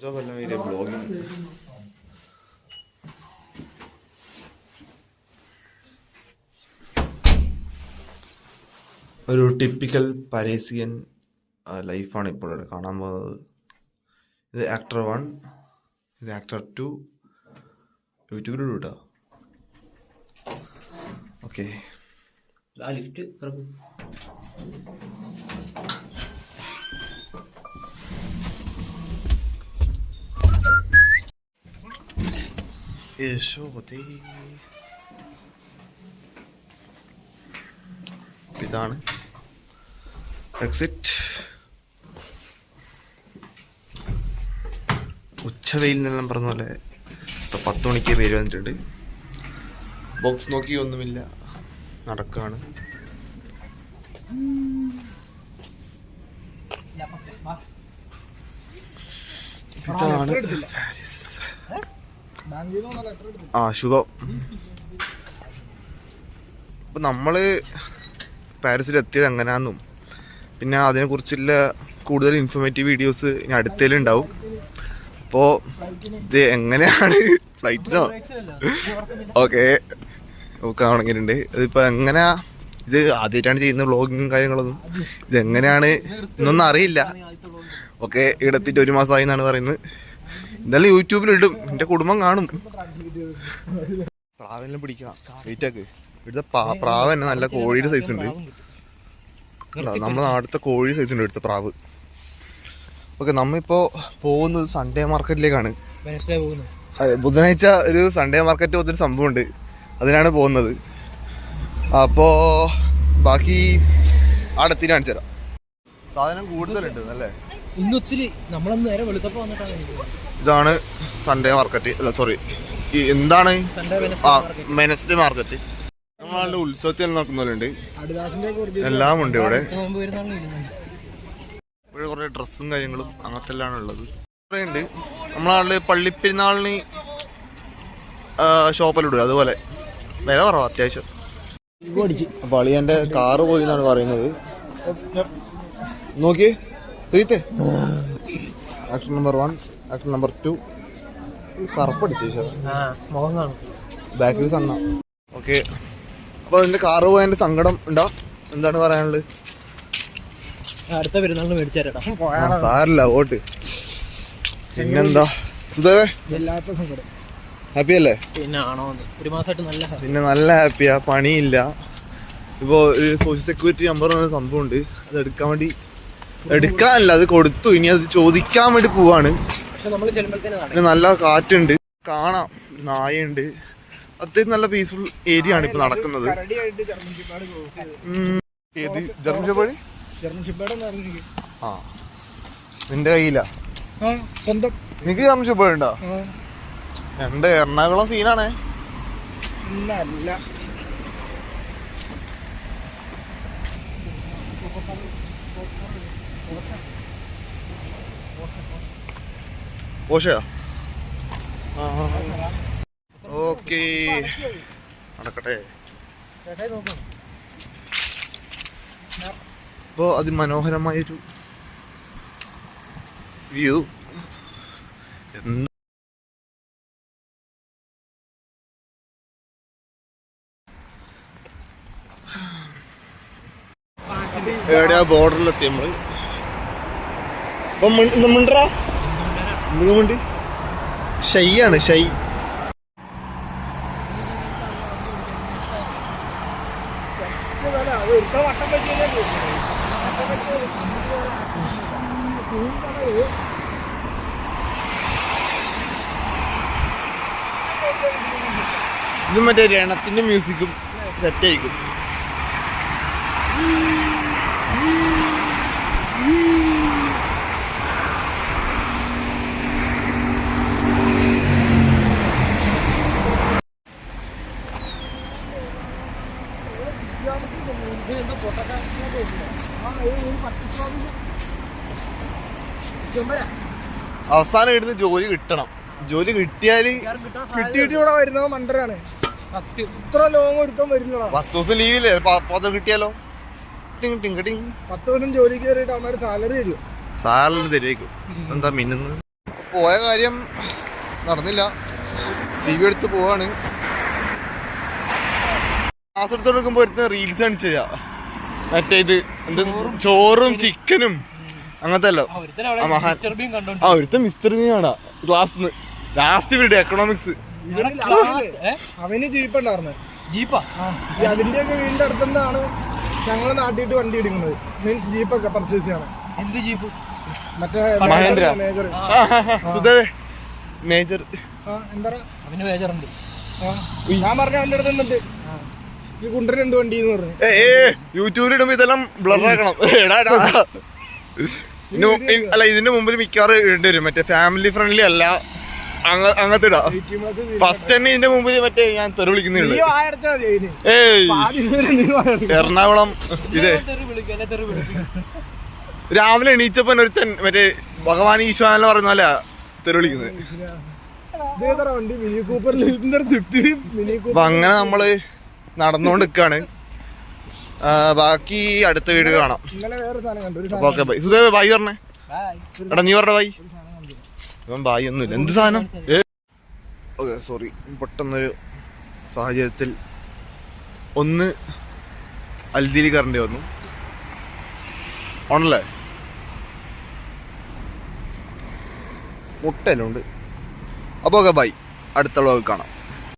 ഒരു ടിപ്പിക്കൽ പരേസിയൻ ലൈഫാണ് ഇപ്പോൾ ഇവിടെ കാണാൻ പോകുന്നത്. ഇത് ആക്ടർ 1, ഇത് ആക്ടർ 2. യൂട്യൂബിൽ കേട്ടോ. ഓക്കെ, ഇതാണ് എക്സിറ്റ്. ഉച്ചവെയിൽ നിന്നെല്ലാം പറഞ്ഞ പോലെ ഇപ്പം 10 മണിക്ക് പേര് വന്നിട്ടുണ്ട്. ബോക്സ് നോക്കി ഒന്നുമില്ല, നടക്കാണ്. ഇതാണ് പാരീസ്. ശുഭം. അപ്പം നമ്മള് പാരീസിൽ എത്തിയത് എങ്ങനെയാണെന്നും പിന്നെ അതിനെക്കുറിച്ചുള്ള കൂടുതൽ ഇൻഫോർമേറ്റീവ് വീഡിയോസ് ഇനി അടുത്തേലുണ്ടാവും. അപ്പോൾ ഇത് എങ്ങനെയാണ് ഫ്ലൈറ്റിനോ ഓക്കെ നോക്കാണെങ്കിലുണ്ട്. ഇതിപ്പോൾ എങ്ങനെയാ, ഇത് ആദ്യമായിട്ടാണ് ചെയ്യുന്ന വ്ളോഗിങ്ങും കാര്യങ്ങളൊന്നും. ഇതെങ്ങനെയാണ് എന്നൊന്നും അറിയില്ല. ഓക്കെ, ഇവിടെ എത്തിയിട്ട് 1 മാസമായി എന്നാണ് പറയുന്നത്. എന്തായാലും യൂട്യൂബിലിടും, എൻ്റെ കുടുംബം കാണും. പ്രാവെല്ലാം പിടിക്കാം, വെയിറ്റാക്ക്. ഇവിടുത്തെ പ്രാവ് തന്നെ നല്ല കോഴിയുടെ സൈസ് ഉണ്ട്. നമ്മുടെ നാട്ടിലത്തെ കോഴി സൈസ് ഉണ്ട് ഇവിടുത്തെ പ്രാവ്. ഓക്കെ, നമ്മളിപ്പോൾ പോകുന്നത് സൺഡേ മാർക്കറ്റിലേക്കാണ്. അതെ, ബുധനാഴ്ച ഒരു സൺഡേ മാർക്കറ്റ് പോലത്തൊരു സംഭവമുണ്ട്, അതിനാണ് പോകുന്നത്. അപ്പോൾ ബാക്കി അടുത്തിന് കാണിച്ചു തരാം. സാധനം കൂടുതലുണ്ട് അല്ലേ. ഇതാണ് സൺഡേ മാർക്കറ്റ്. അല്ല സോറി, എന്താണ് വെനസ്ഡേ മാർക്കറ്റ്. നമ്മളാളുടെ ഉത്സവത്തിൽ നോക്കുന്നവരുണ്ട്, എല്ലാം ഉണ്ട് ഇവിടെ. ഇവിടെ കുറെ ഡ്രസ്സും കാര്യങ്ങളും അങ്ങനത്തെ എല്ലാം ഉള്ളത് കുറേ ഉണ്ട്. നമ്മളാളുടെ പള്ളിപ്പെരുന്നാളിന് ഷോപ്പിലിടുക, അതുപോലെ വില കുറവാ അത്യാവശ്യം. അപ്പൊ അളിയന്റെ കാറ് പോയി എന്നാണ് പറയുന്നത്. നോക്കിയേ ശ്രീത്തെ, ആക്ടർ നമ്പർ 1, ആക്ടർ നമ്പർ 2. കറുപ്പടിച്ചു ബാക്കിൽ സണ്ണ. ഓക്കെ, അപ്പൊ അതിന്റെ കാറ് പോയതിന്റെ സങ്കടം ഉണ്ടോ? എന്താണ് പറയാനുള്ളത്? അടുത്ത പെരുന്നാളിന് മേടിച്ചാ സാരല്ല, വോട്ട്. പിന്നെന്താ സുധവേ, ഹാപ്പി അല്ലേ? പിന്നെ നല്ല ഹാപ്പിയാ, പണിയില്ല. ഇപ്പോ ഒരു സോഷ്യൽ സെക്യൂരിറ്റി നമ്പർ പറഞ്ഞ സംഭവം ഉണ്ട്, അത് എടുക്കാൻ വേണ്ടി, എടുക്കാനല്ല അത് കൊടുത്തു, ഇനി അത് ചോദിക്കാൻ വേണ്ടി പോവാണ്. നല്ല കാറ്റുണ്ട്, കാണാം, നായുണ്ട്. അത്യാവശ്യം നല്ല പീസ്ഫുൾ ഏരിയ ആണ് ഇപ്പൊ നടക്കുന്നത്. ഏത് ജർമ്മൻ ഷെപ്പേർഡ്? ആ, നിന്റെ കയ്യിലാ? നിനക്ക് ജർമ്മൻ ഷെപ്പേർഡ് ഉണ്ടോ? രണ്ട് എറണാകുളം സീനാണേ. പോഷയോ? ഓക്കെ, നടക്കട്ടെ. ഇപ്പോ അതിമനോഹരമായൊരു വ്യൂ. എവിടെയാ ബോർഡറിലെത്തി നമ്മള്. ഇപ്പം മിണ്ടറാ എന്തുകൊണ്ട് ഷൈ ആണ്, ഷൈ. ഇത് മറ്റേ രണത്തിന്റെ മ്യൂസിക്കും സെറ്റ് ആയിരിക്കും. അവസാനം ഇടുന്ന ജോലി കിട്ടണം. ജോലി കിട്ടിയാല് ഇവിടെ വരുന്നത് മണ്ടരാണ്. ഇത്ര ലോങ് ഒരുക്കം വരില്ല. 10 ദിവസം ലീവില്ലേ, 10 കിട്ടിയാലോ? 10 ദിവസം ജോലിക്ക് കയറിയിട്ട് അവന്മാര് സാലറി തരും. സാലറി തരുമായിരിക്കും. എന്താ മിന്നുന്നത്? പോയ കാര്യം നടന്നില്ല. CV എടുത്ത് പോവാണ്. ക്ലാസ് എടുത്തോടുക്കുമ്പോൾ ഒരുത്ത റീൽസ് കാണിച്ചു ചെയ്യാ. മറ്റേ ഇത് എന്ത് ചോറും ചിക്കനും അങ്ങനത്തെ അല്ല. ഒരുത്ത മിസ്റ്റർ ബീൻ ആണാ ക്ലാസ് ലാസ്റ്റ് പീരീഡ് എക്കണോമിക്സ്. അവന് ജീപ്പ് ഉണ്ടായിരുന്നു. ജീപ്പാ അതിന്റെയൊക്കെ വീടിന്റെ അടുത്തുനിന്നാണ് ഞങ്ങളെ നാട്ടിട്ട് വണ്ടി എടുക്കുന്നത്. മീൻസ് ജീപ്പൊക്കെ പർച്ചേസ് ചെയ്യണം. എന്ത് ജീപ്പ്? മറ്റേ മഹേന്ദ്ര മേജർ. സുധേ മേജർ. എന്താ അവന് മേജറുണ്ട്. ഞാൻ പറഞ്ഞ അവന്റെ അടുത്ത് നിന്നിട്ട് ഈ കുണ്ടന് 2 വണ്ടി എന്ന് പറഞ്ഞു. യൂട്യൂബിൽ ഇടുമ്പോ ഇതെല്ലാം ബ്ലർ ആക്കണം. അല്ല ഇതിന്റെ മുമ്പിൽ മിക്കവാറും ഇടേണ്ടി വരും. മറ്റേ ഫാമിലി ഫ്രണ്ട്ലി അല്ല, അങ്ങനത്തെ ഇടാ. ഫസ്റ്റ് തന്നെ ഇതിന്റെ മുമ്പിൽ മറ്റേ ഞാൻ തെറി വിളിക്കുന്നുള്ളു. എറണാകുളം ഇതേ രാവിലെ എണീച്ചപ്പോ ഒരുത്തൻ മറ്റേ ഭഗവാൻ ഈശ്വരൻ പറയുന്ന പോലെ തെറി വിളിക്കുന്നത്. അപ്പൊ അങ്ങനെ നമ്മള് നടന്നുകൊണ്ട് നിൽക്കാണ്. ബാക്കി അടുത്ത വീഡിയോ കാണാം. Okay bye. സുധേ ബൈ പറഞ്ഞേ. എടാ നീ പറഞ്ഞ ബൈ. ഇവൻ ബായി ഒന്നുമില്ല. എന്ത് സാധനം? ഓക്കെ സോറി, പെട്ടെന്നൊരു സാഹചര്യത്തിൽ ഒന്ന് അൽദീലി കറണ്ടി വന്നു. ആണല്ലേ, മുട്ടലുണ്ട്. അപ്പോൾ ഓക്കെ ബൈ, അടുത്ത വ്ളോഗ് കാണാം.